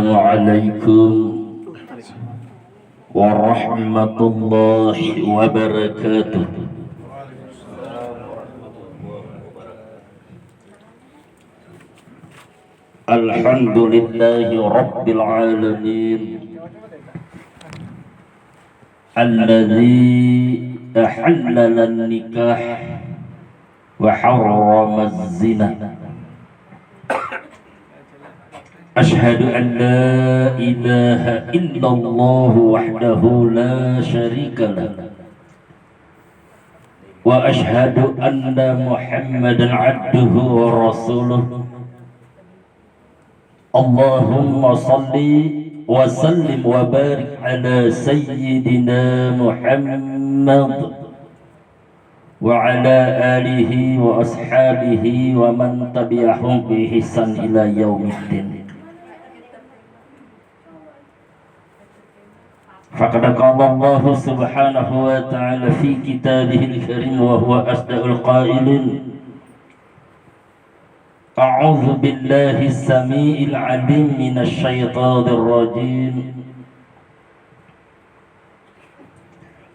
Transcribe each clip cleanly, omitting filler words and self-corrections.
Assalamualaikum warahmatullahi wabarakatuh. Alhamdulillahi rabbil alamin alladzi ahallala an-nikah wa harrama az-zina. Ashhadu an la ilaha illallah wahdahu la syarika lah wa ashhadu anna Muhammadan abduhu wa rasuluh. Allahumma salli wa sallim wa barik ala sayyidina Muhammad wa ala alihi wa ashabihi wa man tabi'ahum bi ihsan ila yaumiddin. Faqad qala Allah subhanahu wa ta'ala fi kitabihil karim wa huwa asdaqul qailin. A'udzu billahi as-sami'il 'alim minasy syaithanir rajim.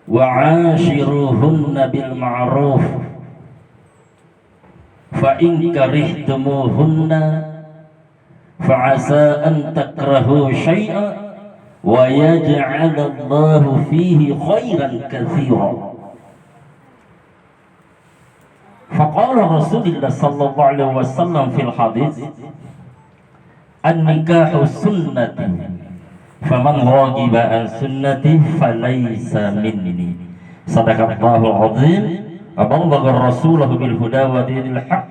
Wa 'ashiruhunna bil ma'ruf fa in karihtumuhunna fa 'asa an takrahu syai'an wa yaj'alallahu fihi khairan katsiran. Faqala Rasulullah sallallahu alaihi wasallam fil hadits an-nikahu sunnati faman raghiba an sunnati falaysa minni. Sadaqallahul azim wa ballagha rasulahu bil huda wa dinil haqq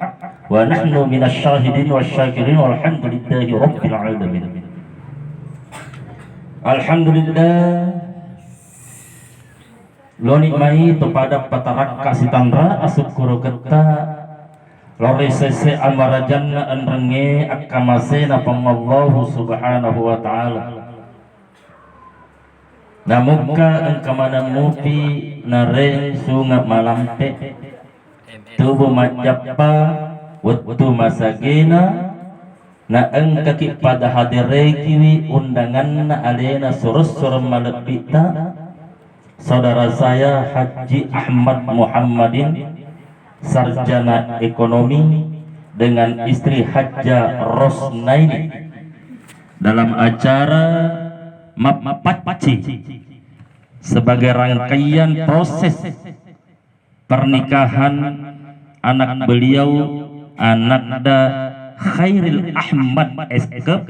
wa nahnu minasy syahidin wasyakirin walhamdulillahi rabbil alamin. Alhamdulillah lo nikmai kepada patarak kasitandra asukuru kita lori sese amarajanna anrenge akamasena pangallahu subhanahu wa ta'ala namuka engkamana mupi nareng sunga malampe tubuh majappa wattu masagena na engkaki pada hadirekiwi undangan na alena surus-sur malebita saudara saya Haji Ahmad Muhammadin, sarjana ekonomi dengan istri Hajjah Rosnaini dalam acara Mapaci sebagai rangkaian proses pernikahan anak beliau Ananda Khairil Ahmad SK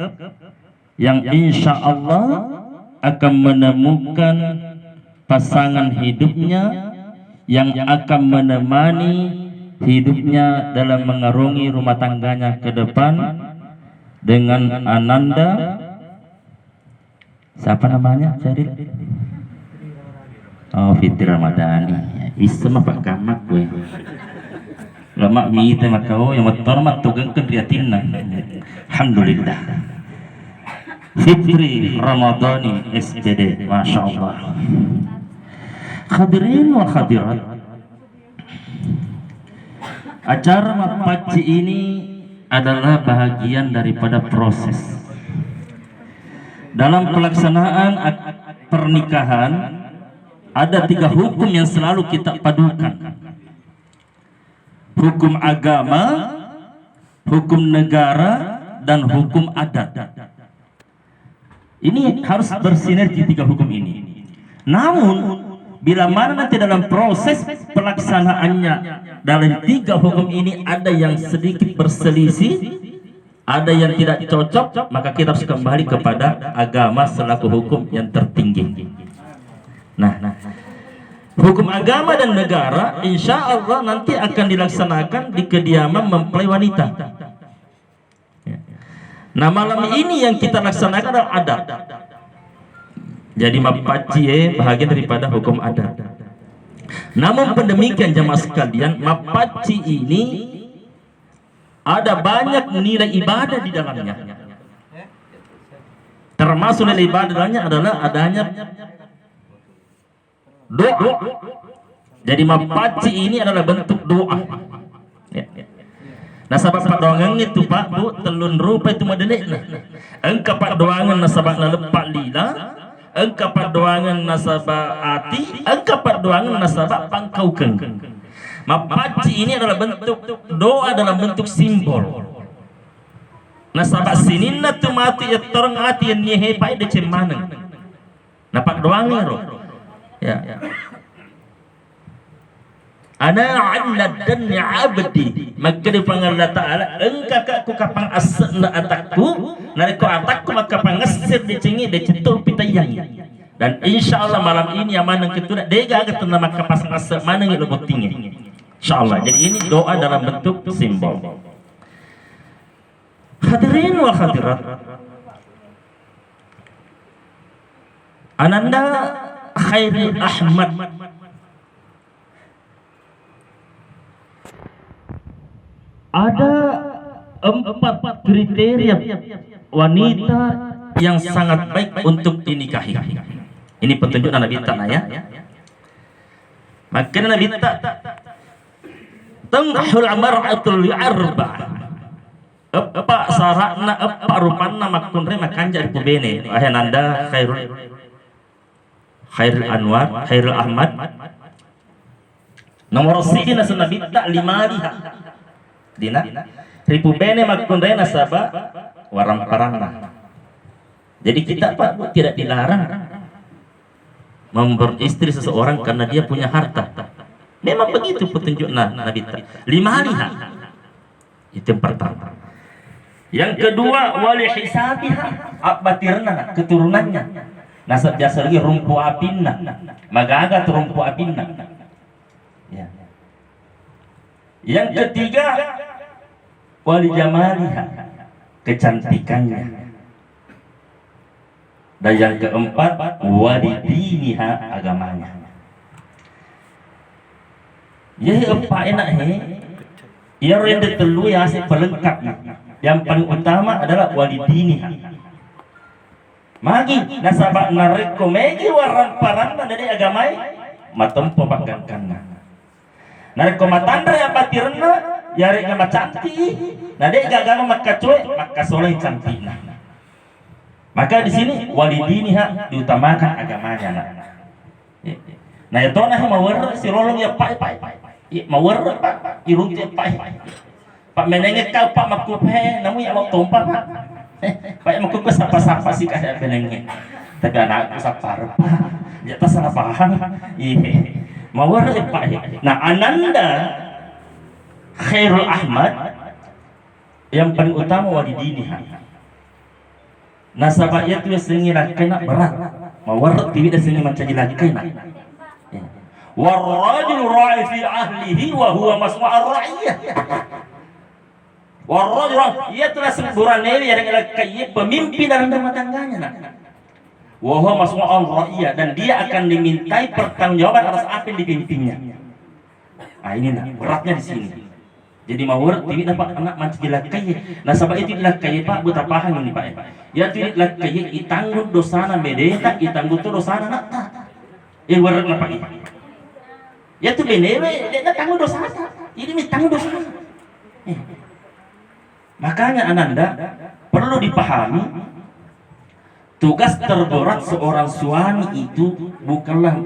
yang insya Allah akan menemukan pasangan hidupnya yang akan menemani hidupnya dalam mengarungi rumah tangganya ke depan dengan Ananda, siapa namanya Syaril? Oh, Fitri Ramadhani. Isma Pak Kamak gue. Lama mita makau yang motor mat tugengkeun riatinna. Alhamdulillah. Fitri Ramadhani SPD, Masya Allah. Hadirin wa hadirat, acara Mapaci ini adalah bahagian daripada proses dalam pelaksanaan pernikahan. Ada 3 hukum yang selalu kita padukan: hukum agama, hukum negara, dan hukum adat. Ini harus bersinergi 3 hukum ini. Namun bila mana nanti dalam proses pelaksanaannya dalam 3 hukum ini ada yang sedikit berselisih, ada yang tidak cocok, maka kita harus kembali kepada agama selaku hukum yang tertinggi. Nah, hukum agama dan negara insya Allah nanti akan dilaksanakan di kediaman mempelai wanita. Nah, malam ini yang kita laksanakan adalah adat. Jadi Mapaci bahagian daripada hukum adat. Namun demikian jamaah sekalian, Mapaci ini ada banyak nilai ibadah di dalamnya. Termasuk nilai ibadahnya adalah adanya doa. Jadi Mapaci ini adalah bentuk doa. Nasabak pak doangan itu pak bu telun rupa itu modelik nah. Engka pak doangan nasabak nalepak lila, engka pak doangan nasabak ati, engka pak doangan nasabak pangkau keng. Mapaci ini adalah bentuk doa dalam bentuk simbol. Nasabak sinin na tumati ya torong ati yang nyehe pak de cemana. Napak doangan ro. Ya. Ana dan ya abdi maka di Allah Ta'ala engkak ku kapang asna atakku nariko atakku maka pangasir di cengi di cetul pitayang dan insya Allah malam ini yang manang ketuna dega agak tena maka pasang asna manang itu tinggi insya Allah. Jadi ini doa dalam bentuk simbol. Hadirin wa hadirat, Ananda Khairul Ahmad ada 4 kriteria wanita yang sangat baik untuk dinikahi. Ini petunjuk Nabi Ta'ala ya. Maka Nabi Ta'ala tangkahul amar'atul arba. Apa sarakna apa rupanna makun rema kanjar pubene. Wahai Nanda Khairul Anwar, Khairul Ahmad. Nomor sidina Nabi Ta'ala 5 liha. Dina ribu bene makundai nasabah warang parana. Jadi kita pak tidak dilarang memberistri seseorang karena dia punya harta. Memang begitu petunjuk Nabi ta. 5 liha. Itu yang pertama. Yang kedua wali hisabiha abatirna keturunannya. Nasab biasa lagi rumpu apinna. Magaga rumpu apinna. Ya. Yang ketiga wali jamaliha kecantikannya, dan yang keempat wali diniha agamanya. Ya apa enak he? Ya rende telu ya asik pelengkap. Yang paling utama adalah wali diniha. Magi nasabak nareko megi warang parang dari agamai matempo bagangkanna. Nareko matandra ya patirna yari nama cantik, nah dia gagal maka cuek, maka soleh cantik. Maka di sini wali diniha diutamakan agamanya. Nah itu nah mawar si rolong ya pak, mawar pak, irung ya pak menengek kau pak makupe, namu ya mau tompak pak makupe sapa sih kayak menengek, tapi anakku sapar pak, ya tak salah paham, mawar ya pak. Nah Ananda Khairul Ahmad yang paling utama wali diniha. Nasabahnya tu sengi lakena berat. Mawar tidak sengi mencari lakena. Warrajul ra'i fi ahlihi wa huwa masma'ar ra'iyah. Warrajul ia telah semburan ini yang lakena pemimpin dalam rumah tangganya. Wa huwa masma'ar ra'iyah dan dia akan dimintai pertanggungjawaban atas apa yang dipimpinnya. Nah ini beratnya di sini. Jadi mawar tidak dapat anak macam lakai. Nasabah itu lakai pak buta paham ini pak. Ya tidak lakai itanggut dosana medeta itanggut tu dosana nak. Warat apa ini? Ya tu benewe dia tanggut dosana. Ini mitanggut dosana. Makanya Ananda perlu dipahami tugas terberat seorang suami itu bukanlah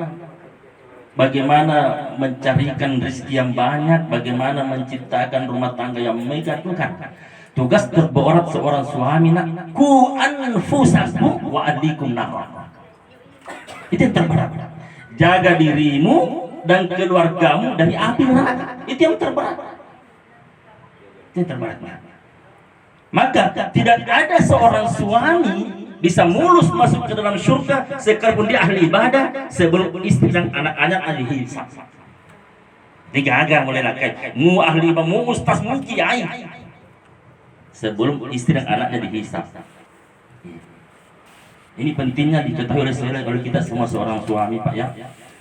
bagaimana mencarikan rezeki yang banyak, bagaimana menciptakan rumah tangga yang megah, bukan. Tugas terberat seorang suami nak ku anfusakum wa ahlikum nar. Itu yang terberat. Jaga dirimu dan keluargamu dari api neraka. Itu yang terberat. Itu yang terberat. Maka tidak ada seorang suami bisa mulus masuk ke dalam surga sekalipun dia ahli ibadah sebelum istri dan anak-anak ahli hisab. Digagal mulai lakai, mu ahli ibadah, mu ustaz, mu kiai sebelum istri dan anaknya dihisab. Ini pentingnya diketahui oleh kita semua seorang suami pak ya.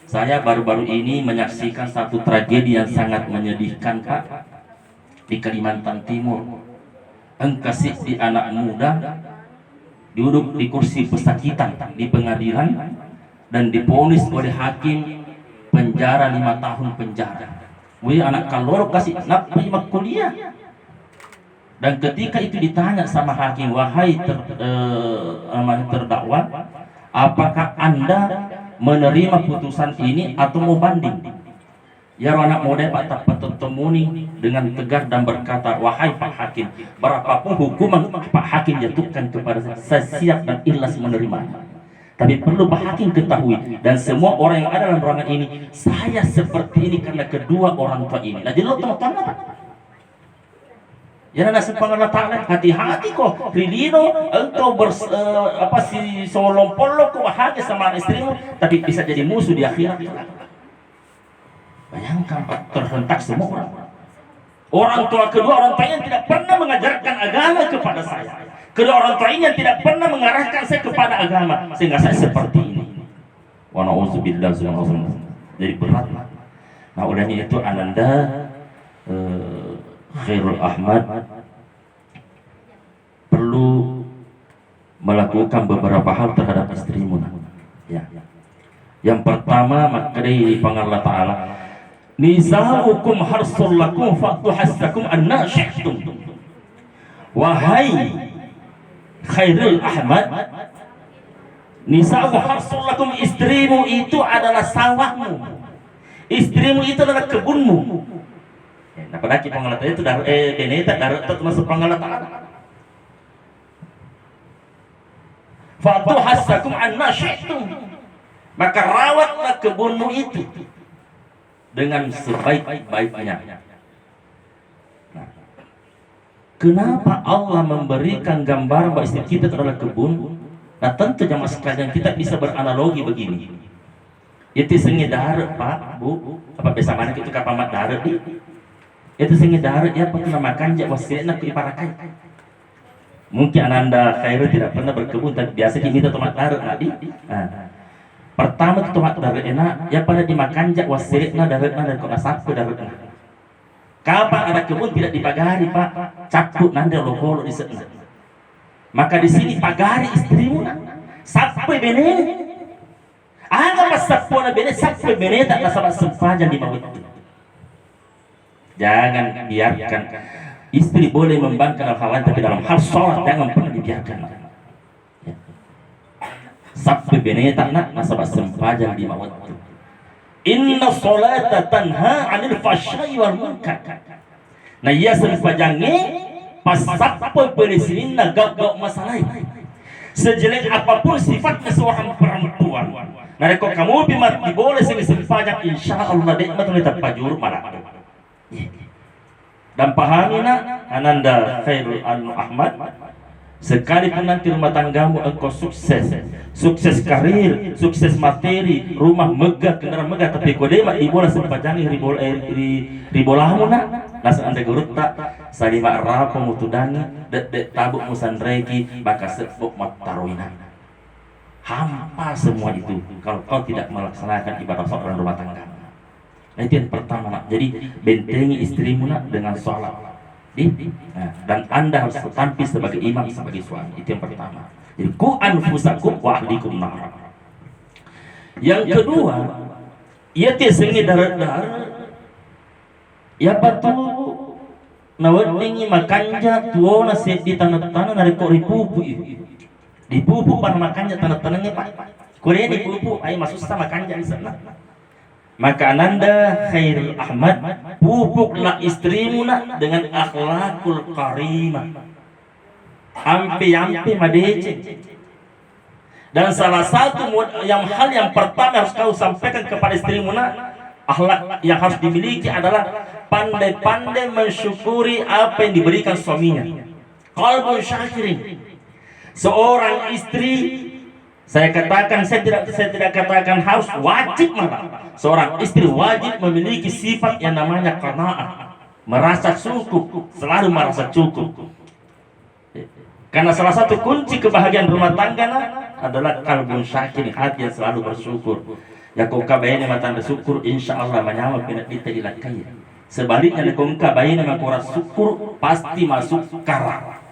Saya baru-baru ini menyaksikan satu tragedi yang sangat menyedihkan pak di Kalimantan Timur. Engkasih di anak muda duduk di kursi pesakitan di pengadilan dan diponis oleh hakim penjara 5 tahun penjara. Wih anak kalor kasih nak kuliah Dan ketika itu ditanya sama hakim, wahai terdakwa, apakah Anda menerima putusan ini atau mau banding? Ya anak muda Pak temuni dengan tegas dan berkata, wahai Pak Hakim, berapapun hukuman Pak Hakim jatuhkan kepada saya siap dan ikhlas menerimanya. Tapi perlu Pak Hakim ketahui, dan semua orang yang ada dalam ruangan ini, saya seperti ini karena kedua orang tua ini. Nah jadi lo teman-teman apa? Ya nana sepangala ta'ala, hati-hati kok Rilino engkau si solompolo kok bahagia sama istrimu, tapi bisa jadi musuh di akhirat. Bayangkan Pak, terhentak semua orang tua kedua orang tua yang tidak pernah mengajarkan agama kepada saya, kedua orang tua ini yang tidak pernah mengarahkan saya kepada agama, sehingga saya seperti ini. Wa na'udzubillah, jadi berat. Nah olehnya itu Ananda Khairul Ahmad perlu melakukan beberapa hal terhadap istrimu. Ya. Yang pertama, makri Allah Ta'ala, nizaukum harsul lakum fa'tu hassakum anna syi'tum. Wahai Khairul Ahmad, nizau harsul lakum, istrimu itu adalah sawahmu, istrimu itu adalah kebunmu. Nah, pada pengalatan itu beneta darat itu masuk pengalatan. Fa'tu hassakum anna syi'tum, maka rawatlah kebunmu itu dengan sebaik-baiknya. Nah, kenapa Allah memberikan gambar bahwa istri kita adalah kebun? Nah tentu jamaah sekalian kita bisa beranalogi begini. Itu sengi darat Pak, Bu, apa biasa mana itu kapamat darat itu sengi darat ya pernah makan jak wasirna ke iparakai. Mungkin Ananda Khairu tidak pernah berkebun, tapi biasa kita tomat darat tadi. Nah, pertama itu tomat darat enak ya pada dimakan jak wasirna daratna dan kok asap daratna. Kapan ada kebun tidak dipagari Pak, capuk nanti lokolo di sana. Maka di sini pagari istrimu sampai bene. Anggap pas sapona bene sampai bene tak nasabah sempajan di bawah itu. Jangan biarkan istri boleh membangkang hal lain, tapi dalam hal sholat jangan pernah dibiarkan. Ya. Sampai bene tak nak nasabah sempajan di bawah itu. Inna sholata tanha 'anil fahsya'i wal munkar. Nah iya sempajange pas sampai pada sini gak masalah. Sejelek apapun sifatnya seorang perempuan, nah kok kamu bimat diboleh sempajang, insya Allah dek betul kita pajur malah. Dan pahami nak Ananda Khairul Ahmad, sekalipun nanti rumah tanggamu engkau sukses karir, sukses materi, rumah megah, kendaraan megah, tapi kau demak dibola sempajangi ribolamu nak. Nasa anda gurut tak salima rapo mutudangi dek tabuk musandreki maka sebuk mataroina. Hampa semua itu kalau kau tidak melaksanakan ibadah sholat rumah tangga. Nah, itu yang pertama nak. Jadi bentengi istrimu nak dengan sholat. Nah, dan anda harus tampil sebagai imam, sebagai suami. Itu yang pertama. Jadi ku anfusakum wa ahlikum nar. Yang kedua, ia tisengi darat-darat. Ya betul. Nawadingi makanja tuona set di tanah-tanah dari kok dipupu. Dipupu pada makanja tanah-tanahnya Pak. Korea dipupu, ayo masuk sama makanja di sana. Maka Ananda Khairul Ahmad, pupuklah istrimu nak dengan akhlakul karimah. Ampe-ampe madece. Dan salah satu hal yang pertama harus kau sampaikan kepada istrimu nak, akhlak yang harus dimiliki adalah pandai-pandai mensyukuri apa yang diberikan suaminya. Qalbun syakirin. Seorang istri, saya tidak katakan harus, wajib malah. Seorang istri wajib memiliki sifat yang namanya qanaah, merasa cukup, selalu merasa cukup. Karena salah satu kunci kebahagiaan rumah tangga adalah qalbun syakirin, hati yang selalu bersyukur. Ya kau kabaini matan bersyukur, insya Allah menyama pindah kita ilakai. Sebaliknya kau kabaini makura syukur pasti masuk kara.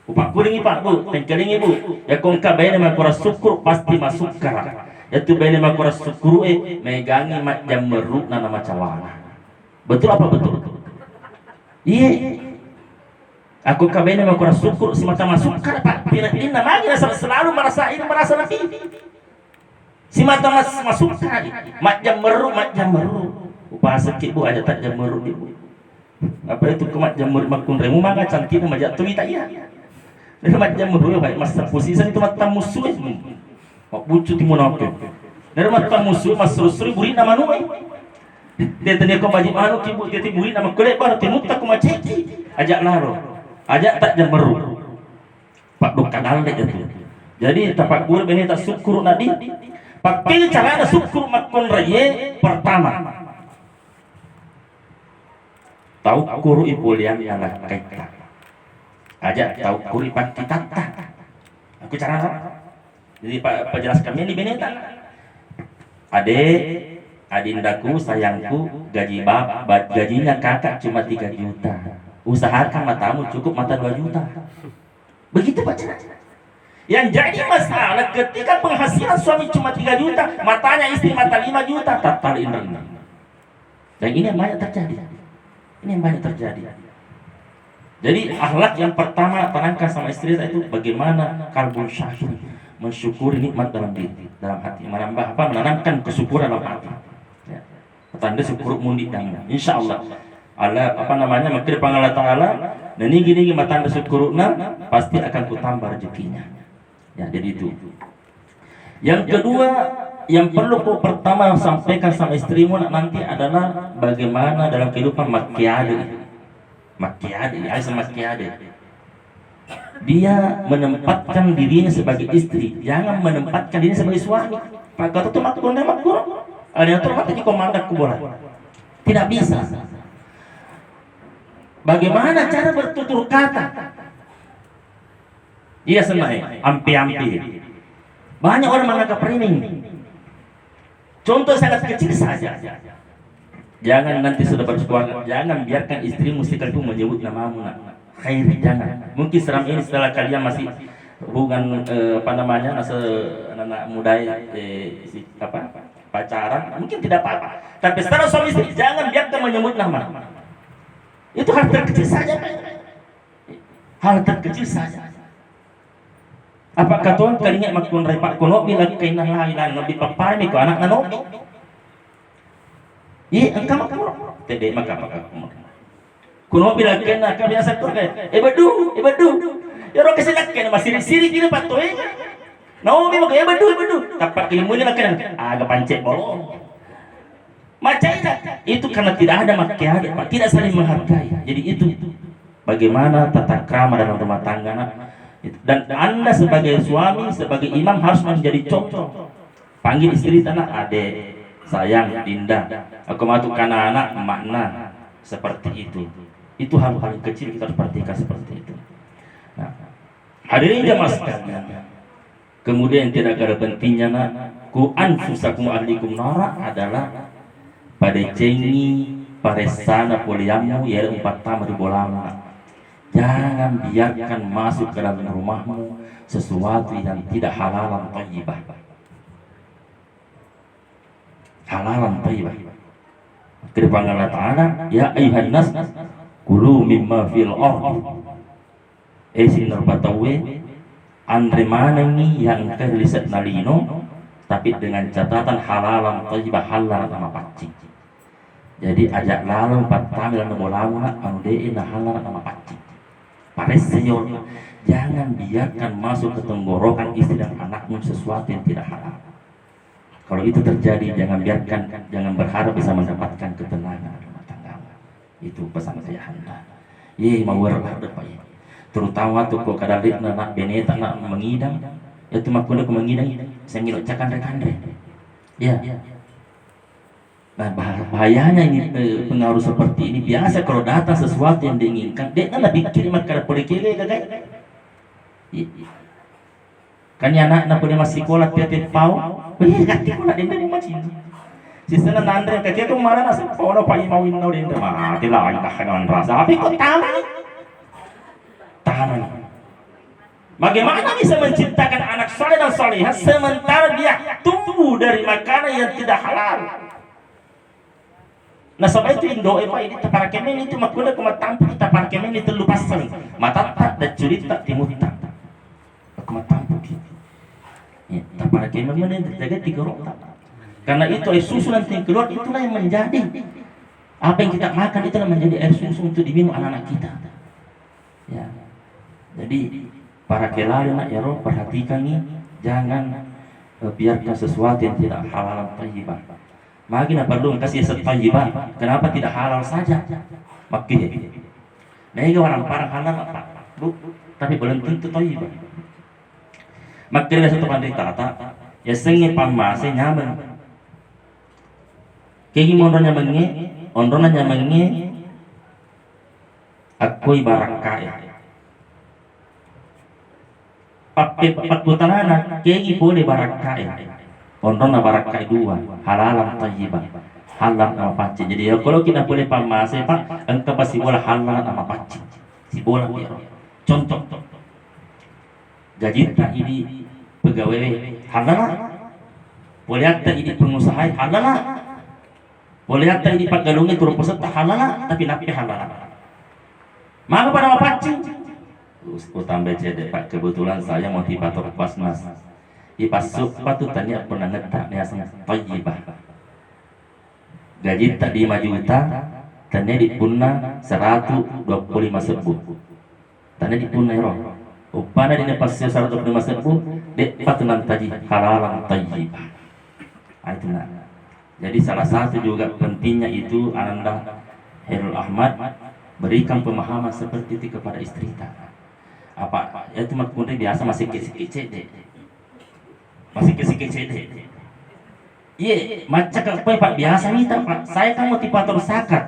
Upak kuring Pak Bu, tengkeling Ibu. Ya kau kabaini makura syukur pasti masuk kara. Ya tu baini makura syukur megangi mak jam meruk nama cawana. Betul apa betul? Iya. Aku kabeh mah kurang syukur si mata masuk ka Pak Pirina mah selalu merasa nabi. Si mata masuk ka mat jam meru upah sakit bu aja tak jam meru ibu. Apa itu kemat jam meru makun remu mah cantik mah jatuh tak iya. Dari mat jam meru baik mas posisi itu mata musuh mak bucu timun oke. Dari mata musuh mas serusri buri nama nuai. Dia tanya kau baju anu kibu dia tiburi nama kulit baru timut tak kumaceki ajak laro. Ajak tak jam meru pak do kadal deh itu. Jadi tapak guru beni tak syukur nadi pakai cara ada syukur makon raye pertama tahu guru ibulian yang kaita ajak tahu guru pati tata aku cara jadi pak jelaskan ini beni tak adindaku sayangku gajinya kakak cuma 3 juta. Usahakan matamu cukup mata 2 juta. Begitu Pak. Yang jadi masalah ketika penghasilan suami cuma 3 juta, matanya istri mata 5 juta, tatar ini. Dan ini yang banyak terjadi. Jadi akhlak yang pertama tanamkan sama istri itu bagaimana kalbun syahid, mensyukuri nikmat dalam diri, dalam hati, menanamkan kesyukuran dalam hati. Ya. Tanda syukur mundi dan insyaallah Allah makir pangala ta'ala dan ini gini matanda syukurna pasti akan kutambah rezekinya ya. Jadi itu yang kedua yang perlu ku pertama sampaikan sama istrimu nanti adalah bagaimana dalam kehidupan makiade dia menempatkan dirinya sebagai istri, jangan menempatkan dirinya sebagai suami. Pak kata tuh makkur ada yang termati di komandak kuburan tidak bisa. Bagaimana cara bertutur kata? Iya senai, ampi-ampi. Banyak orang menganggap remeh. Contoh sangat kecil saja. Jangan nanti sudah berkeluarga, jangan biarkan istrimu sekali itu menyebut namamu. Khairi jangan. Mungkin selama ini setelah kalian masih hubungan anak muda pacaran, mungkin tidak apa-apa. Tapi setelah suami istri jangan biarkan menyebut nama. Itu hal terkecil saja. Apakah Tuhan kalinya makun repak kuno bila kainan lain lebih papar ni ko anak nano? Engkau makun. Tede maka kuno bila kainan ka biasa ko kay. Badu. Ya ro kasi lakkan masiri-siri kini patoy. Naomi mo kay badu. Tapak kini mo ni lakkan. Aga pancet bolong. Macam itu karena tidak ada makiade, Pak, tidak saling menghargai. Jadi itu bagaimana tata krama dalam rumah tangga. Dan Anda sebagai suami, sebagai imam harus menjadi contoh. Panggil istri tanah ade, sayang, Dinda. Aku masukkan anak makna seperti itu. Itu hal-hal kecil kita harus perhatikan seperti itu. Nah, hadirin jamaah sekalian. Kemudian tidak ada pentingnya ku anfusakum ahlikum nara adalah pada cengi paresana poliamu ya 4 tahun di bola. Jangan biarkan masuk ke dalam rumahmu sesuatu yang tidak halalan thayyibah. Halalan thayyibah. Firman Allah Ta'ala, ya ayuhan nas kulu mimma fil ardi. Sinar batawe andre manangi yang kelisat nalino tapi dengan catatan halalan thayyibah halal sama pacing. Jadi ajak lalu 4 tahun dalam bola anu deui halal sama pacing. Pares senyum, jangan biarkan masuk ke tenggorokan istri dan anakmu sesuatu yang tidak halal. Kalau itu terjadi, jangan berharap bisa mendapatkan ketenangan rumah tangga. Itu pesan saya Anda. Mau berharap Pak. Terutama tuh kok kadang nak beneta nak mengidang, itu makuna ku mengidang, saya ngilok cakan rekandre. Ya. Nah bahayanya ini pengaruh seperti ini biasa kalau datang sesuatu yang diinginkan dia kan lebih kirim karena polikile kagak kan ya anak boleh masih sekolah tiap pau ganti ko na din din macin sisa na nandre kaya kung mara na sa polo pa imawin na din mati lang kahanan rasa sabi ko tama bagaimana bisa menciptakan anak saleh dan salihah sementara dia tumbuh dari makanan yang tidak halal. Nah sampai itu Indo Pak ini para kemen itu makuda kumatampu kita para kemen itu lupasan mata tak dan cerita timuta kumatampu gitu. Ya, para kemen mana yang terjaga tiga rota. Karena itu air susu nanti yang keluar itulah yang menjadi apa yang kita makan itulah menjadi air susu untuk diminum anak-anak kita. Ya. Jadi para kelari nak ya roh perhatikan nih, jangan biarkan sesuatu yang tidak halal thayyibah. Makanya perlu kasih thayyibah. Kenapa tidak halal saja? Makanya. Nah, ini orang parang halal apa? Bu, tapi belum tentu thayyibah. Makanya satu pandai tata, ya sengi pamase nyaman. Kayak gimana nyamannya? Ondona nyamannya aku ibarat kaya. Pakai putaran kayak boleh barakah ondona barakah dua halalan thayyibah halal sama paci. Jadi ya, kalau kita boleh pamase Pak engkau pasti boleh halal sama paci si bola ya. Contoh gaji tak ini pegawai halal boleh ada ini pengusaha halal boleh ada ini pak galungnya turun peserta halal tapi napi halal maka pada sama paci utama BCD Pak, kebetulan saya motivator Basnas. Ipasuk patutannya pernah ngetak nih asal thayyibah. Gaji tadi 5 juta, tanya dipunna 125.000. Tanya dipunna roh. Upana di nepasnya 125.000, dek patunan tadi halalan thayyibah. Itu nak. Jadi salah satu juga pentingnya itu Ananda Khairul Ahmad berikan pemahaman seperti itu kepada istri kita. Apa ya cuma kemudian biasa masih kece deh iya macam apa Pak biasa nih Pak saya kan motivator zakat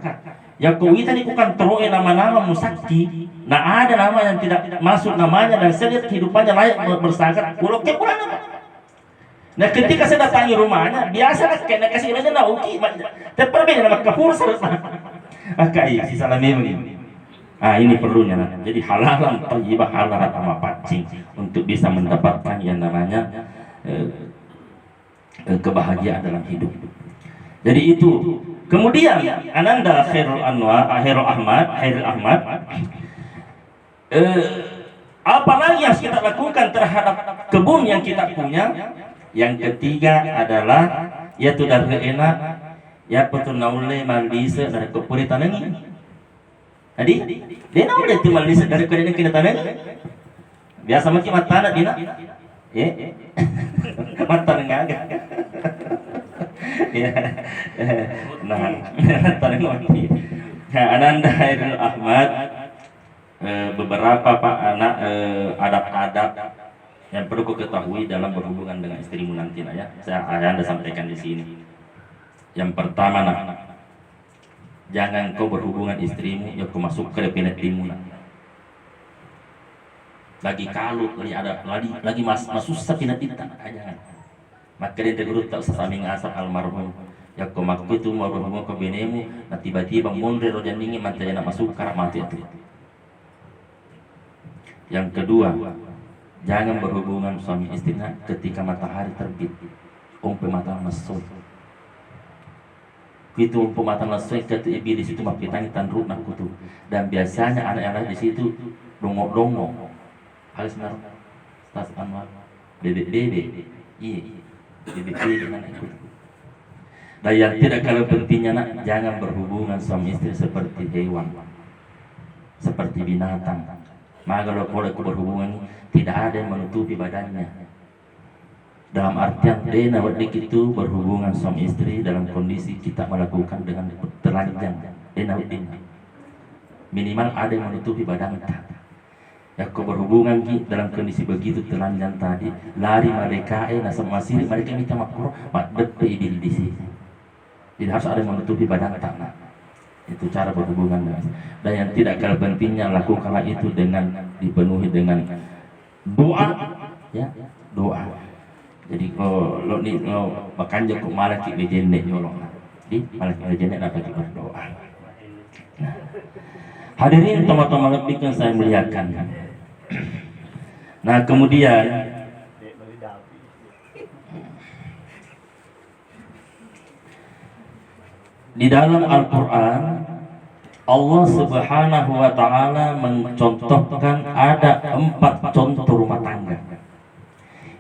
ya kau tadi bukan teroe nama-nama musakti nah ada nama yang tidak masuk namanya dan saya lihat kehidupannya layak berzakat pulau ke pulau apa nah ketika saya datangi rumahnya biasa kan kena kasih aja nah oke tapi berbeda nama kapur serta akai si salamim ini. Ah ini perlunya, jadi halalan thayyibah halalan sama pancing untuk bisa mendapatkan yang namanya kebahagiaan dalam hidup. Jadi itu. Kemudian Ananda Khairul Ahmad, apalagi yang kita lakukan terhadap kebun yang kita punya? Yang ketiga adalah yaitu dari enak ya petunaule maldise dari kepuritan ini. Jadi, dia nak boleh timbal di dari kena kena tanah. Biasa macam mata nak dia, mata enggak. Ya, nah, mata enggak. Ananda Khairul Ahmad beberapa Pak anak adab-adab yang perlu kau ketahui dalam berhubungan dengan istrimu nanti ya. Saya Anda sampaikan di sini. Yang pertama nak. Jangan kau berhubungan istrimu ya kau masuk ke depan timu lagi kalut lagi susah pinat kita jangan maka dia tegurut tak sesami ngasap almarhum ya kau maku itu mau berhubungan ke benemu nah tiba-tiba mundur rojan dingin mantai nak masuk karak mati itu. Yang kedua jangan berhubungan suami istri ketika matahari terbit matahari masuk itu pematan lesek ke ibi di situ makitangi tanruk nak kutu dan biasanya anak-anak di situ dongok harus naruh tas anwar bebek iya bebek dengan ikut dan yang tidak kalah pentingnya nak jangan berhubungan suami istri seperti hewan seperti binatang maka kalau berhubungan tidak ada yang menutupi badannya dalam artian dena wadik itu berhubungan suami istri dalam kondisi kita melakukan dengan telanjang dena wadik minimal ada yang menutupi badan kita ya kau berhubungan dalam kondisi begitu telanjang tadi lari mereka nasa masih mereka minta makro makbet ibil di sini jadi harus ada yang menutupi badan tanah itu cara berhubungan dan yang tidak kalah pentingnya lakukanlah itu dengan dipenuhi dengan doa ya doa. Jadi kalau ni makan je kok malah cik lejenek nyolong. Di malah lejenek dapat berdoa. Hadirin teman-teman yang saya muliakan. Nah kemudian Di dalam Al-Quran Allah Subhanahu wa Ta'ala mencontohkan ada 4 contoh rumah tangga.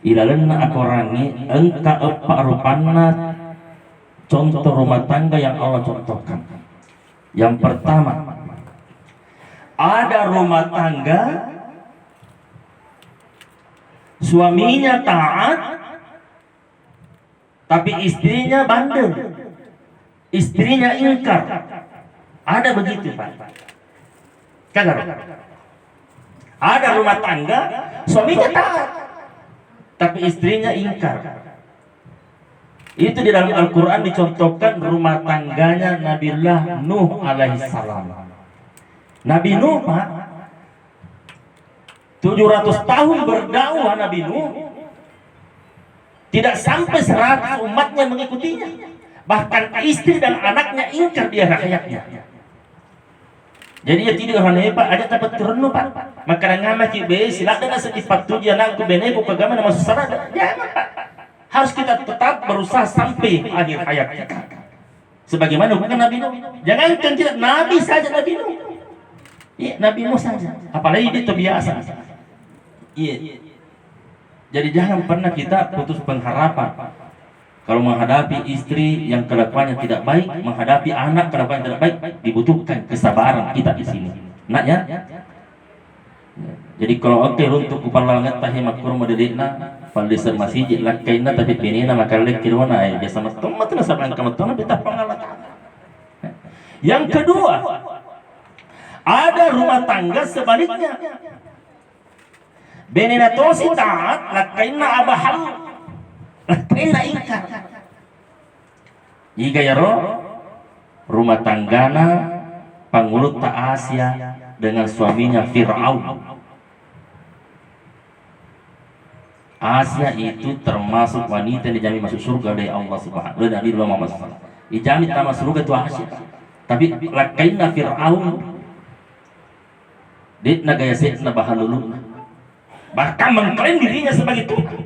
Ilalenna akorangi engka epa rupanna contoh rumah tangga yang Allah contohkan. Yang pertama, ada rumah tangga suaminya taat tapi istrinya bandel, istrinya ingkar. Ada begitu, Pak? Kagak? Ada rumah tangga suaminya taat tapi istrinya ingkar. Itu di dalam Al-Quran dicontohkan rumah tangganya Nabiullah Nuh alaihissalam. Nabi Nuh, Pak, 700 tahun berdakwah Nabi Nuh, tidak sampai 100 umatnya mengikutinya. Bahkan istri dan anaknya ingkar dia rakyatnya. Jadi ya tidak orang hebat, ada dapat turun Pak. Maka ngama kibe silakan setiap tujuan aku benego kagama nama susara. Jangan, Pak. Harus kita tetap berusaha sampai akhir hayat kita. Sebagaimana bukan Nabi Nuh. Jangankan kita Nabi saja Nabi Nuh. Iya, Nabi Nuh saja. Apalagi dia terbiasa. Iya. Jadi jangan pernah kita putus pengharapan. Kalau menghadapi istri yang kelakuannya tidak baik, menghadapi anak kelakuannya tidak baik, dibutuhkan kesabaran kita di sini. Nak ya? Jadi kalau oke untuk kepala langat tahi makur madedina, paldeser masih lakaina tapi penina makalek kirwana ya biasa mas tomat na sabang kamatona beta pangalatan. Yang kedua, ada rumah tangga sebaliknya. Benena tosi taat lakaina abahal. Lakaina ingkar. Iga yaro rumah tanggana pangulut ta Asia dengan suaminya Fir'aun. Asia itu termasuk wanita yang dijamin masuk surga dari Allah Subhanahu wa Ta'ala. Dijamin tak masuk surga itu Asia. Tapi lakaina Fir'aun dia nagaya sekna bahalulu. Bahkan mengklaim dirinya sebagai Tuhan.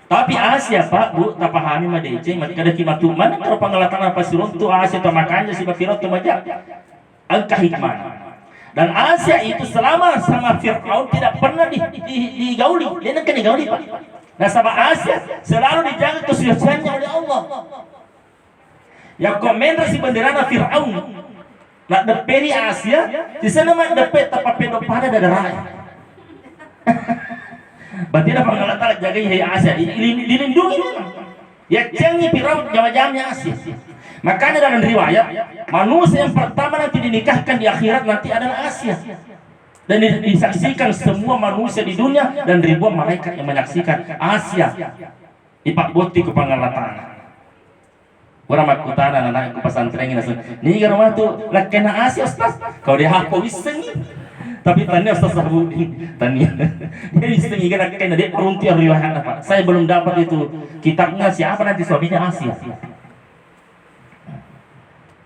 Tapi Asia, Pak, Bu, tak pahami mah DC, mati kada kimatu mana kalau pengelatan apa sirun tu Asia tu makanya si Fir'aun tu majak. Angka hikmah. Dan Asia itu selama sama Fir'aun tidak pernah digauli. Dia nak digauli, Pak. Nah, sama Asia selalu dijaga kesuciannya oleh Allah. Yang komentar si benderana Fir'aun. Nak deperi Asia, di sana mah depet tapa pedo pada dadarah. Berarti ada pengelatan jaga Asia, dilindungi memang. Ya cengi Fir'aun jam-jamnya Asia. Makanya dalam riwayat, manusia yang pertama nanti dinikahkan di akhirat nanti adalah Asia. Dan disaksikan semua manusia di dunia dan ribuan malaikat yang menyaksikan Asia. Ipak bukti ke pengelatan. Orang makutana anak ke pesantren ini nih rumah tuh lakena Asia Ustaz. Kau dia hapo iseng. Tapi tanya Ustaz Abu tanya. Dia iseng ikan lakena dia perunti riwayat apa. Saya belum dapat itu kitabnya siapa nanti suaminya Asia.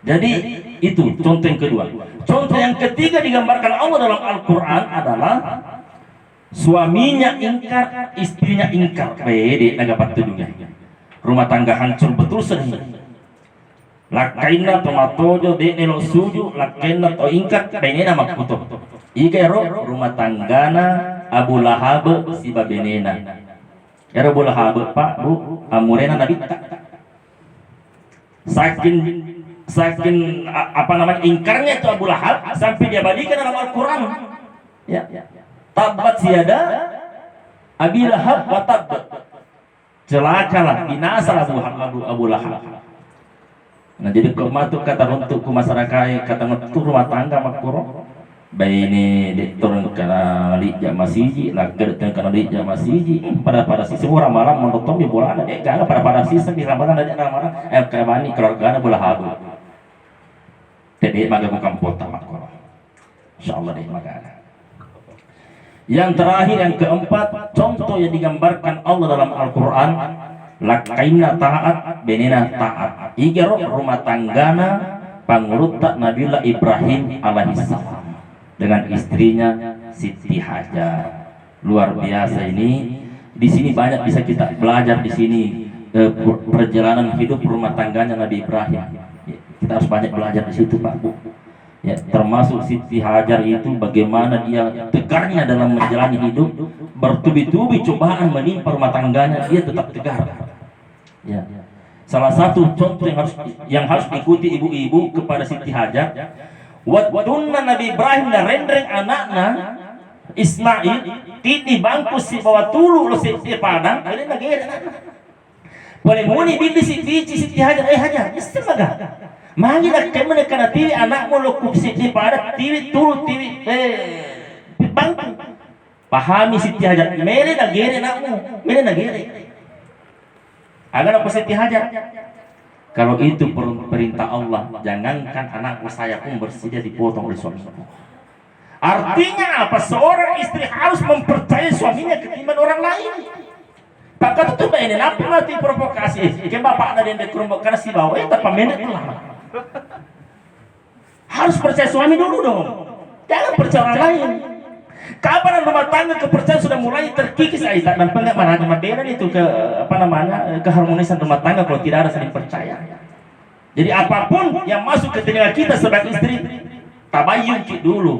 Jadi itu contoh yang kedua. Contoh yang ketiga digambarkan Allah dalam Al-Quran adalah suaminya ingkar, istrinya ingkar. Pede nagapat tudungnya. Rumah tangga hancur betul sedih. Lakaina tomatojo de nelo suju, lakaina to ingkar, benena makuto. Ika ero rumah tanggana Abu Lahab si babenena. Ero Abu Lahab Pak Bu amurena nabi tak. Saking apa namanya ingkarnya itu Abu Lahab sampai dia balikan dalam Al-Quran. Ya. Tabat siada Abi Lahab wa tabbat. Celakalah binasa Abu Lahab. Nah jadi kematu kata untuk ke masyarakat kata untuk rumah tangga makuro. Baik ini turun karena lijak masiji, lagi turun karena lijak masiji. Pada sisi orang malam menonton di bola ada dia gak pada sisi di ramadan ada ramadan kemani keluarga Abu Lahab. Jadi maga bukan kota makro. Insyaallah deh maga. Yang terakhir yang keempat contoh yang digambarkan Allah dalam Al-Quran lakaina taat benena taat. Igero rumah tanggana pangurutta Nabiullah Ibrahim alaihissalam dengan istrinya Siti Hajar. Luar biasa ini. Di sini banyak bisa kita belajar di sini perjalanan hidup rumah tangganya Nabi Ibrahim. Ya, kita harus banyak belajar di situ, Pak Bu. Ya, termasuk Siti Hajar itu bagaimana dia tegarnya dalam menjalani hidup, bertubi-tubi cobaan menimpa rumah tangganya, dia tetap tegar. Ya. Salah satu contoh yang harus diikuti ibu-ibu kepada Siti Hajar, watunna Nabi Ibrahim na rendreng anakna Ismail titi bangku si bawa tulu lo si padang ini lagi boleh muni bindi si pici Siti Hajar Hajar istimaga mangi nak kemana kana tiwi anakmu lo kup Siti padang tiwi tulu tiwi bangku pahami Siti Hajar mere nagere anakmu mere nagere agar apa Siti Hajar. Kalau itu perintah Allah, jangankan anakku saya pun bersedia dipotong oleh suamiku. Artinya apa? Seorang istri harus mempercayai suaminya ketimbang orang lain. Tak kata tuh ini apa nanti provokasi? Ikan bapak ada yang dikerumbu karena si bawah itu pamenet lah. Harus percaya suami dulu dong. Jangan percaya orang lain. Kapan rumah tangga kepercayaan sudah mulai terkikis dan penggak beda itu ke keharmonisan rumah tangga kalau tidak ada saling percaya. Jadi apapun yang masuk ke telinga kita sebagai istri, tabayyun dulu.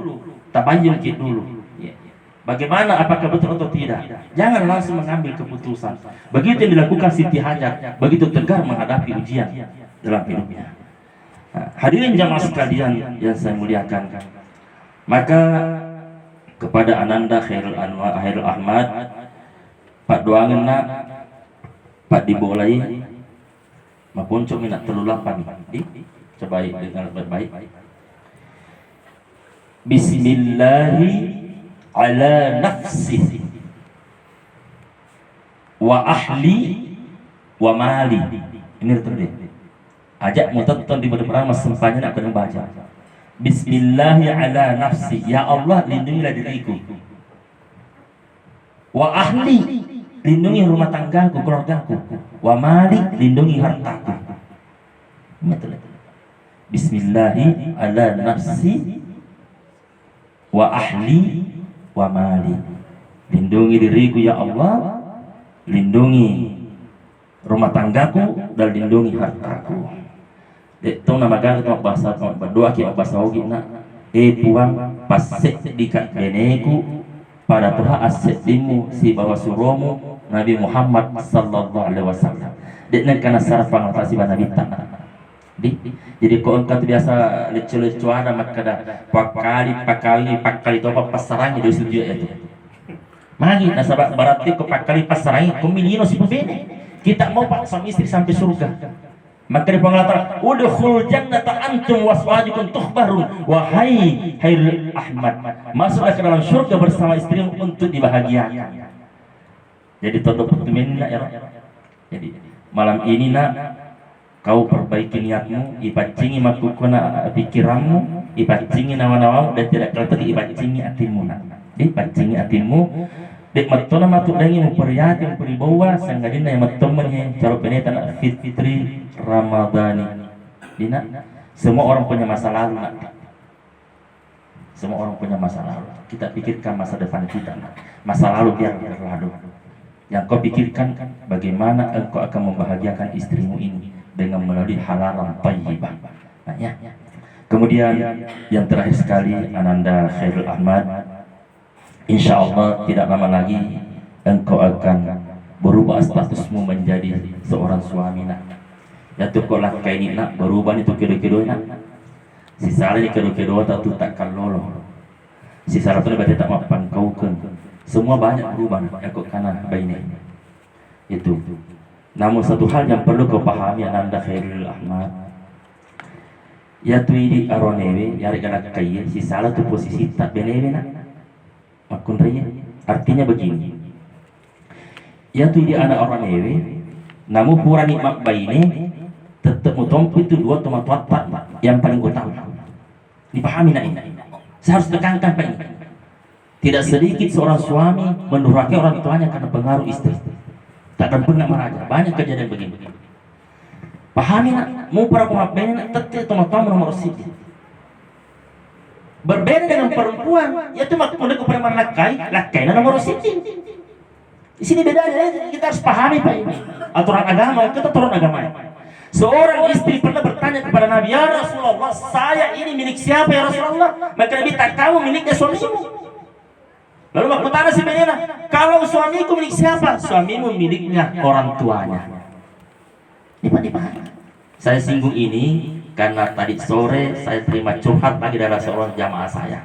Bagaimana, apakah betul atau tidak? Jangan langsung mengambil keputusan. Begitu yang dilakukan Siti Hajar, begitu tegar menghadapi ujian dalam hidupnya. Hadirin jamaah sekalian yang saya muliakan, maka kepada Ananda Khairul Ahmad, Pak Doangenna, Pak Dibolai, maupun cuma nak telulapan, coba dengan baik. Bismillahi ala nafsi wa ahli wa mali. Ini terus ajak mutatton di berperang sempanya nak kena baca. Bismillahi ala nafsi, ya Allah lindungilah diriku. Wa ahli, lindungi rumah tanggaku, keluargaku. Wa mali, lindungi hartaku. Bismillahi ala nafsi wa ahli wa mali. Lindungi diriku ya Allah, lindungi rumah tanggaku dan lindungi hartaku. Itu nama kan bahasa berdoa kita bahasa ogi nak puang pasek dikat beneku pada Tuhan aset dimu si bawa suromu Nabi Muhammad sallallahu alaihi wasallam. Dekna kana saraf pangapasi Nabi tanah. Jadi kau engkau biasa lecu-lecu ada makada pakali itu apa pasarannya di studio itu. Magi nasabak berarti kau pakali pasarannya kau milino si pembene. Kita mau pak suami istri sampai surga. Maka di pengalaman udkhul jannata antum waswajukum tukhbarun, wahai Khairul Ahmad, masuklah ke dalam surga bersama istrimu untuk dibahagiakan. Jadi tutup pintunya ya. Jadi malam ini nak kau perbaiki niatmu, ipacingi makukuna pikiranmu, ipacingi nawa-nawamu dan tidak kelihatan ipacingi hatimu nak. Ipacingi hatimu. Dek matona matuk dangi memperiati memperibawa sanggadina yang mattemennya cara penetan fitri Ramadhani. Dina semua orang punya masa lalu nak. Semua orang punya masa lalu. Kita pikirkan masa depan kita nak. Masa lalu biar berlalu. Yang kau pikirkan bagaimana engkau akan membahagiakan istrimu ini dengan melalui halalan thayyibah. Nah, ya. Kemudian yang terakhir sekali Ananda Khairul Ahmad, insya Allah tidak lama lagi engkau akan berubah statusmu menjadi seorang suami nak. Ya tu kau lakai ini nak berubah itu kedua-kedua nak. Si salah ni kedua-kedua tak tu takkan lolo. Si salah tu berarti tak mapan kau kan. Semua banyak berubah yang kau kanan bayi ni. Itu. Namun satu hal yang perlu kau pahami Ananda Khairul Ahmad. Ya tu ini aronewe yari kana kaya si salah tu posisi tak benewe nak. Makun raya artinya begini, ya tu dia anak orang ewe, namun pura nikmat bayi ini tetap mutompu itu dua tomat watak yang paling utama. Dipahami nak ini. Saya harus tekankan pak ini. Tidak sedikit seorang suami mendurhaki orang tuanya karena pengaruh istri. Tak ada pernah meraja. Banyak kejadian begini. Pahami nak, mau para pemakai nak tetap tomat nomor sedikit. Berbeda dengan perempuan, yaitu makna kepada lakai na nomor siti. Di sini bedanya, kita harus pahami Pak ini. Aturan agama, kita turun agama. Seorang istri pernah bertanya kepada Nabi, ya Rasulullah, saya ini milik siapa ya Rasulullah? Maka Nabi, tak kamu miliknya suamimu. Lalu aku tanya si Menina, kalau suamiku milik siapa? Suamimu miliknya orang tuanya. Ini Pak dipahami. Saya singgung ini karena tadi sore saya terima curhat lagi dari seorang jamaah saya.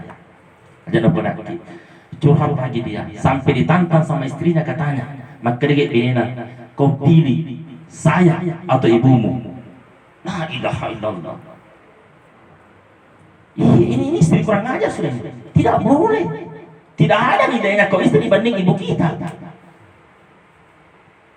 Jangan pernah curhat lagi dia, sampai ditantang sama istrinya katanya, maka dia Menina, kau pilih saya atau ibumu? La ilaha illallah. Ini istri kurang ajar sudah. Tidak boleh. Tidak ada nilainya kau istri dibanding ibu kita.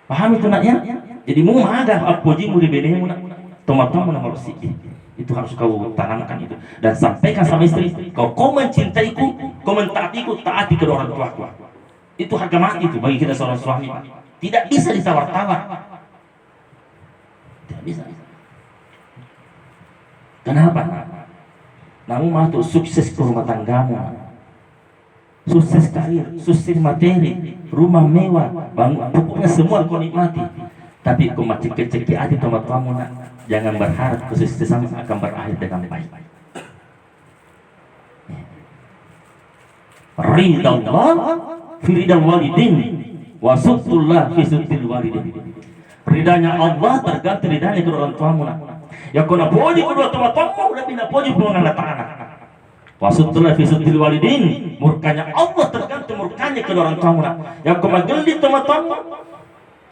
Paham itu naknya? Jadi mu ada apojimu di bedemu nak. Tomat-tomat nomor sikit. Itu harus kau tanamkan itu dan sampaikan sama istri, kau mencintaiku, kau mentaatiku, taati kedua orang tuaku. Itu harga mati itu bagi kita seorang suami. Tidak bisa ditawar-tawar. Tidak bisa. Kenapa? Namun mau sukses ke rumah tanggamu, sukses karir, sukses materi, rumah mewah, pokoknya semua kau nikmati. Tapi kau masih kecil hati teman-temanmu, jangan berharap kesuksesan akan berakhir dengan baik. Ridallah fi ridal walidin wa sutullah fi sutil walidin. Ridanya Allah tergantung ridanya kedua orang tuamu. Ya kau nak puji kedua teman-temanmu, lebih nak puji pengenal tanah. Wa sutullah fi sutil walidin. Murkanya Allah tergantung murkanya kedua orang tuamu. Ya kau mageli teman-temanmu,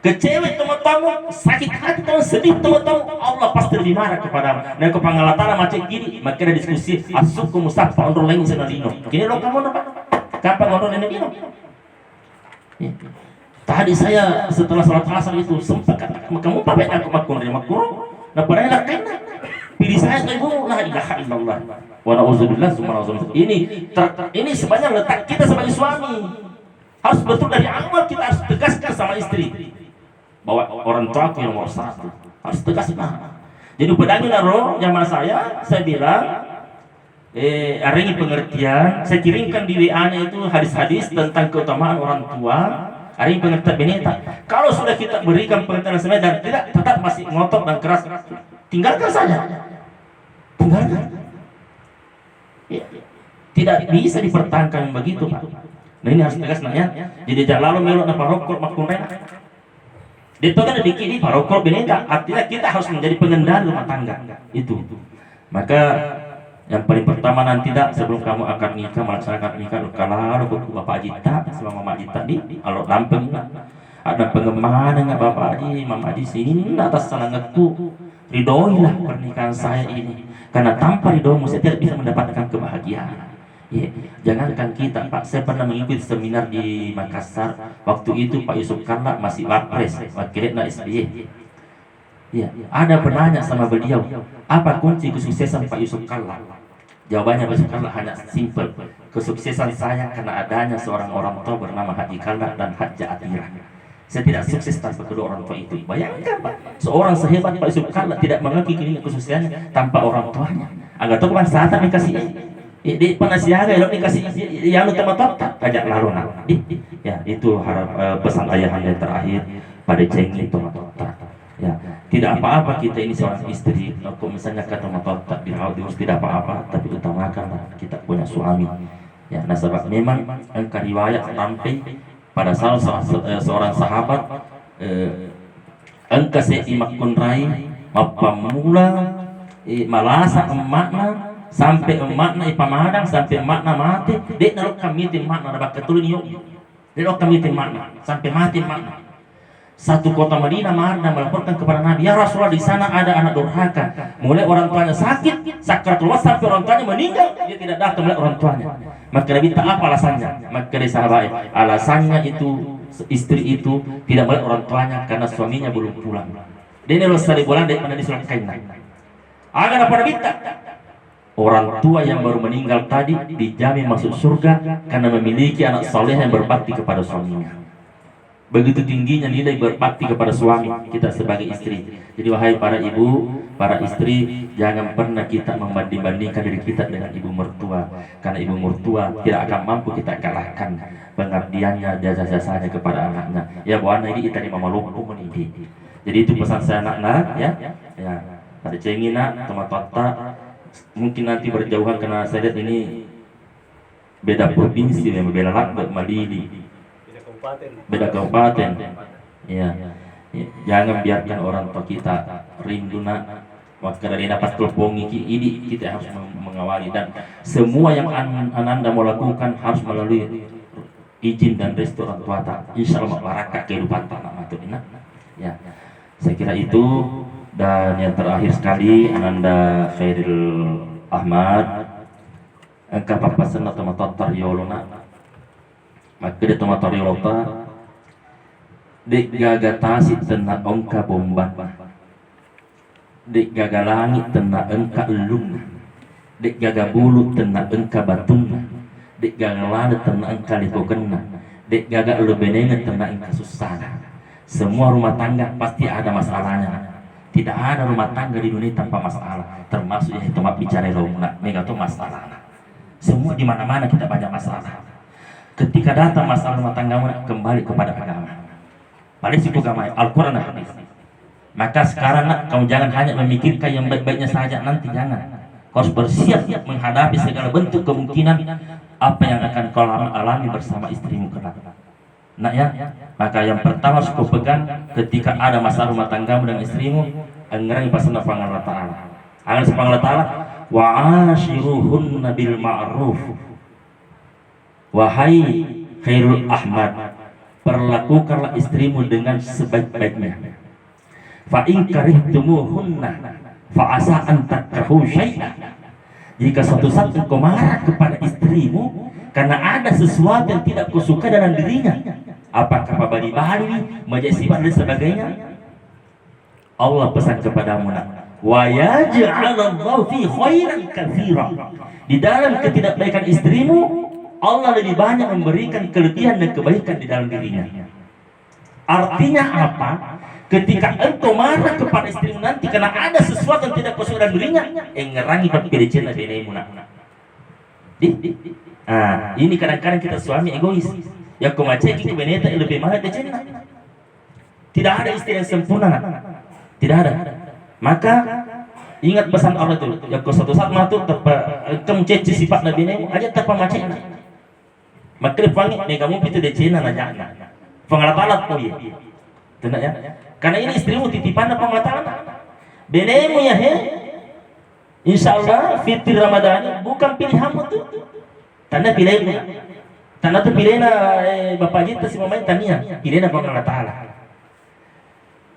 kecewa teman-temanmu, sakit hati teman, sedih teman-temanmu, Allah pasti lebih marah kepadamu. Dan kau pangalatara macam gini, makanya diskusi asuku musaffa ondro lain senadino. Kini lo kamu apa? Kapan ondro lain dino? Tadi saya setelah salat asar itu sempat kata kamu pakai aku makun dari makuro. Nah padahal kena pilih saya ke ibu, la ilaha illallah wa na'udzubillah summa na'udzubillah. Ini sebenarnya letak kita sebagai suami harus betul dari awal, kita harus tegaskan sama istri bahwa orang tua aku yang nomor satu, harus tegas. Jadi pedangin roh jamaah saya bilang arengi pengertian, saya kirimkan di WA-nya itu hadis-hadis tentang keutamaan orang tua. Arengi pengertian beneta. Kalau sudah kita berikan pengertian sebenarnya dan tidak tetap masih ngotot dan keras, tinggalkan saja. Tinggalkan. Ya. Tidak bisa dipertahankan begitu Pak. Nah ini harus tegas nanya. Jadi jangan lalu melok na parokor makunrena. Itu kan dikini parokor beneta. Artinya kita harus menjadi pengendali rumah tangga itu. Maka yang paling pertama nanti sebelum kamu akan nikah melaksanakan nikah, kalau Bapak Ajita sama Mama Ajita di kalau lampeng ada pengemahan nggak Bapak Aji, Mama Aji sini atas salah ngeku ridhoilah pernikahan saya ini, karena tanpa ridhomu saya tidak bisa mendapatkan kebahagiaan. Ya, jangankan kita Pak, saya pernah mengikuti seminar di Makassar. Waktu itu Pak Yusuf Kalla masih wapres, wakilnya SBY. Ya, ada penanya sama beliau, apa kunci kesuksesan Pak Yusuf Kalla? Jawabannya Pak Yusuf Kalla hanya simple, kesuksesan saya karena adanya seorang orang tua bernama Haji Kalla dan Haji Atira. Saya tidak sukses tanpa kedua orang tua itu. Bayangkan Pak, seorang sehebat Pak Yusuf Kalla tidak mengerti kesuksesannya tanpa orang tuanya. Agak tahu kan saat dikasih di penasihat kalau dikasih yang teman-teman ajak lalu ya itu harap pesan ayah yang terakhir pada cengli teman-teman. Ya, tidak apa-apa kita ini seorang istri, aku misalnya kata motor tak dirawat diurus tidak apa-apa, tapi utamakan kita punya suami. Ya, nah sebab memang angka riwayat sampai pada seorang sahabat angka seimak kunrai mapamula malasa emakna sampai emakna ipamadang sampai emakna mati, dek nalok kami tim makna dapat ketulun yuk, dek kami tim makna sampai mati makna. Satu kota Madinah Marna melaporkan kepada Nabi, ya Rasulullah di sana ada anak durhaka. Mulai orang tuanya sakit, sakaratul maut sampai orang tuanya meninggal, dia tidak datang melihat orang tuanya. Maka Nabi tak apa alasannya? Maka dia sahabat, alasannya itu istri itu tidak melihat orang tuanya karena suaminya belum pulang. Dia ini sekali bulan dari mana di surat Kainah. Agar apa Nabi tak? Orang tua yang baru meninggal tadi dijamin masuk surga karena memiliki anak soleh yang berbakti kepada suaminya. Begitu tingginya nilai berbakti kepada suami kita sebagai istri. Jadi wahai para ibu, para istri, jangan pernah kita membanding-bandingkan diri kita dengan ibu mertua, karena ibu mertua tidak akan mampu kita kalahkan. pengabdiannya, jasa-jasanya kepada anaknya. Ya Bu Ana ini tadi mama lupa mendidik. Jadi itu pesan saya anak-anak ya. Ya, pada cengina teman tota mungkin nanti berjauhan karena saya lihat ini beda provinsi, beda lakbet Malili, beda kabupaten. Ya, jangan biarkan orang tua kita rindu nak. Maka dari dapat telepon ini kita harus mengawali, dan semua yang Anda mau lakukan harus melalui izin dan restu orang tua. Insya Allah barakah kehidupan tak matulina. Ya, saya kira itu. Dan yang terakhir sekali, Ananda Khairil Ahmad, engkau papasan atau matotar yolona, maka dia tomatar yolota, dek gagatasi tenang ongka bomba. Dek gaga langit tena engka elung, dek gaga bulu tena engka batung, dek gaga lada tena engka likokenna, dek gaga lebenengan tena engka susana. Semua rumah tangga pasti ada masalahnya. Tidak ada rumah tangga di dunia tanpa masalah, termasuk yang tempat bicara lomna, mega itu masalah. Semua di mana-mana kita banyak masalah. Ketika datang masalah rumah tangga, kembali kepada agama. Paling siku agama Al-Quran dan hadis. Maka sekarang nak, kamu jangan hanya memikirkan yang baik-baiknya saja, nanti jangan. Kau harus bersiap menghadapi segala bentuk kemungkinan apa yang akan kau alami bersama istrimu kelak. Nak ya, maka yang pertama harus kau pegang ketika ada masalah rumah tanggamu dengan istrimu, anggaran pasal Allah Ta'ala. Anggaran Allah Ta'ala, wa ashiruhunna bil ma'ruf. Wahai Khairul Ahmad, perlakukanlah istrimu dengan sebaik-baiknya. Fa in karihtumuhunna fa asa an takrahu syai'an. Jika suatu saat engkau marah kepada istrimu karena ada sesuatu yang tidak kau suka dalam dirinya, apakah babari-bari, majasibat dan sebagainya, Allah pesan kepadamu nak, wa yaj'alallahu fi khairan katsira. Di dalam ketidakbaikan istrimu, Allah lebih banyak memberikan kelebihan dan kebaikan di dalam dirinya. Artinya apa? Ketika engkau marah kepada istrimu nanti karena ada sesuatu yang tidak kau suka dalam dirinya, ngerangi perpilihan benemu nak. Ini kadang-kadang kita suami egois. Ya kau macam itu beneta lebih mahal dari cina. Tidak ada istri yang sempurna, tidak ada. Maka ingat pesan Allah itu. Ya kau satu saat matu kamu ceci sifat nabi benemu aja tanpa macam. Maka dipanggil kamu itu dari cina nanya. Pengalaman kau ya. Tenang ya. Karena ini istrimu titipan apa pengalaman. Benemu ya he. Insya Allah fitir Ramadan bukan pilihanmu tuh. Tanda pilihnya. Tanda tuh pilihnya Bapak Jita si mamanya tania. Pilihnya Allah Ta'ala.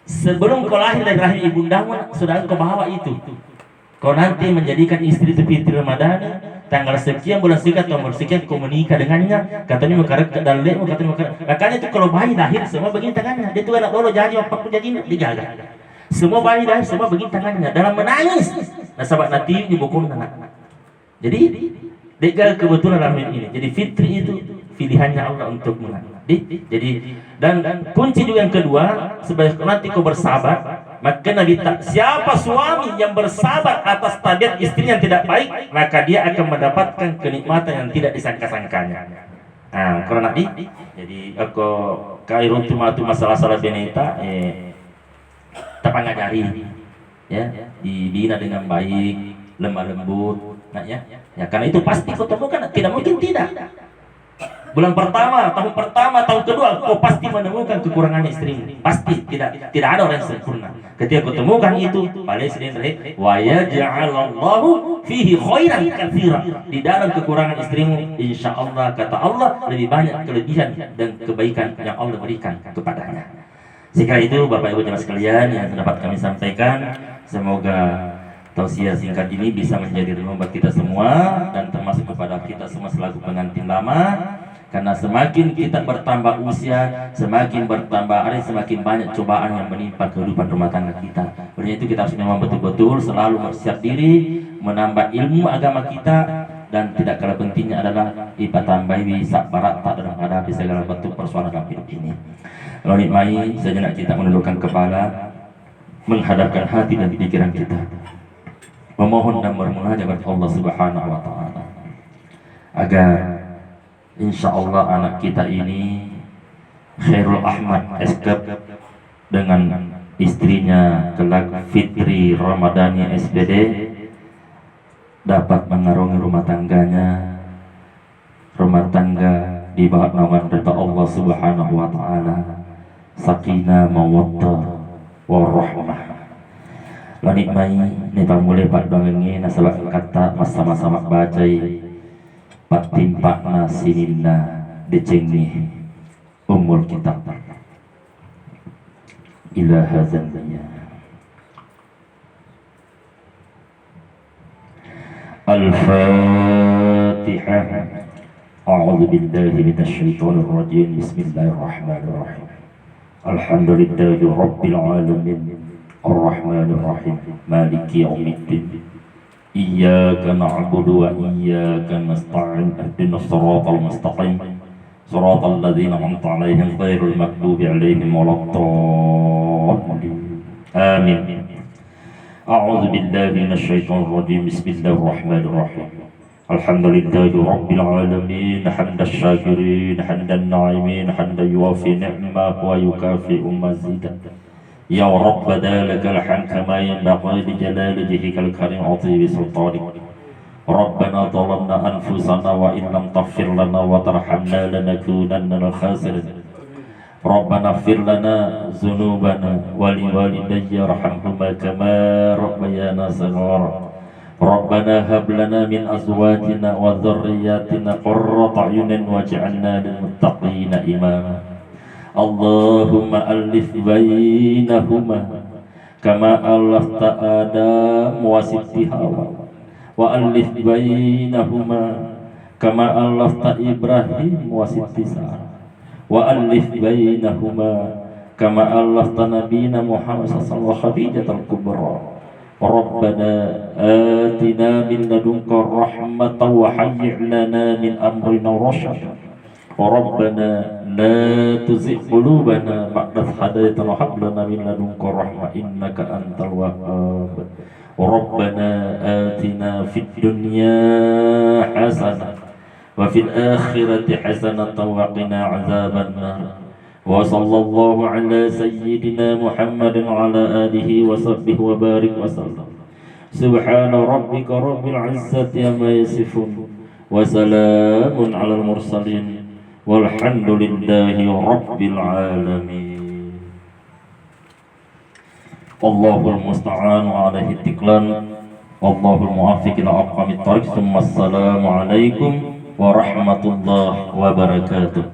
Sebelum kau lahir dari rahim ibundamu, sudah kau bawa itu. Kau nanti menjadikan istri itu fitir Ramadan. Tanggal sekian bulan sekian atau umur sekian kau menikah dengannya. Katanya mengkaret ke dalam lemu, katanya mengkaret. Makanya itu kalau bayi lahir semua begini tangannya. Dia tuh anak dulu jadi apa pun jadi dijaga. Semua bayi lahir semua begini tangannya dalam menangis. Nah sahabat nanti di buku anak. Jadi degal kebetulan dalam ini. Jadi fitri itu pilihannya Allah untuk menang. Jadi dan kunci juga yang kedua, sebagai nanti kau bersabar. Maka Nabi siapa suami yang bersabar atas tabiat istri yang tidak baik, maka dia akan mendapatkan kenikmatan yang tidak disangka-sangkanya. Kalau Nabi, jadi aku kairun cuma itu masalah-masalah beneta, tapi ngajari, ya, dibina dengan baik, lemah lembut, nah ya, karena itu pasti kau temukan, tidak mungkin tidak. Bulan pertama, tahun kedua, kau pasti menemukan kekurangan istrimu. Pasti tidak ada orang yang sempurna. Ketika kau temukan itu, paling sedih terakhir, wa yaj'alallahu fihi khairan katsira. Di dalam kekurangan istrimu, insya Allah kata Allah lebih banyak kelebihan dan kebaikan yang Allah berikan kepadanya. Sehingga itu Bapak Ibu jemaah sekalian yang dapat kami sampaikan, semoga tausiah singkat ini bisa menjadi renungan bagi kita semua dan termasuk kepada kita semua selaku pengantin lama. Karena semakin kita bertambah usia, semakin bertambah hari, semakin banyak cobaan yang menimpa kehidupan rumah tangga kita. Oleh itu kita harus memang betul-betul selalu bersiap diri, menambah ilmu agama kita, dan tidak kalah pentingnya adalah ibadah bisa barata dalam menghadapi segala bentuk persoalan dalam hidup ini. Lalu nikmati sejenak kita menundukkan kepala, menghadapkan hati dan pikiran kita, memohon dan bermunajat kepada Allah Subhanahu wa Ta'ala agar Insya Allah anak kita ini Khairul Ahmad Eskep dengan istrinya kelak Fitri Ramadhani SPD dapat mengarungi rumah tangganya, rumah tangga di bawah naungan ridha Allah Subhanahu wa taala, sakinah mawaddah warahmah. Lanit mai ni pamulih Pak dongengi nasabak kata masa-masa bacai Pak timpakna sinina dicengi umul kitab ila hadzal Al-Fatihah. A'udzu billahi minasy syaithanir rajim. Bismillahirrahmanirrahim. Alhamdulillahi rabbil alamin. Ar-Rahmanir Rahim. Maliki yaumiddin. Iyyaka na'budu wa iyyaka nasta'in. Ihdinas siratal mustaqim. Siratal ladzina an'amta 'alaihim ghairil maghdubi 'alaihim waladdallin. Amin. A'udzu billahi minasy syaithanir rajim. Bismillahir rahmanir rahim. Alhamdulillahi rabbil alamin. Hamdas syakirin, hamdan na'imin, hamdan yuwafi ni'mah wa yukafi'u mazidah. Ya Rabb badalakal hamd kama yanbaghi li jalali wajhikal karim 'azimi sultanik. Rabbana zalamna anfusana wa in lam taghfir lana wa tarhamna lanakunanna minal khasirin. Rabbana ighfir lana dzunubana wa liwalidayya warhamhuma kama rabbayana shaghira. Rabbana hab lana min azwajina wa dhurriyyatina qurrata a'yunin waj'alna lil muttaqina imama. Allahumma alif bainahuma kama allafta Adam wa Siti Hawa wa alif bainahuma kama allafta Ibrahim wa Siti Sarah wa alif bainahuma kama allafta nabiyina Muhammad sallallahu alaihi wasallam Khadijatul Kubra. Rabbana atina min ladunka rahmatan wa hayyi' lana min amrina rasyada. Rabbana la tuzigh qulubana ba'da idh hadaytana wa hab lana min ladunka rahmah innaka antal wahhab. Rabbana atina fid dunya hasanah wa fil akhirati hasanatan wa qina adzaban nar. Wa sallallahu ala sayyidina Muhammadin wa ala alihi wa sahbihi wa barik wa sallam. Subhana rabbika rabbil izzati amma yasifun wa salamun alal mursalin walhamdulillahi rabbil alamin. Allahul musta'an wa alaihi tiklan. Allahul muwaffiq ila aqwamit thariq. Assalamu alaikum warahmatullahi wabarakatuh.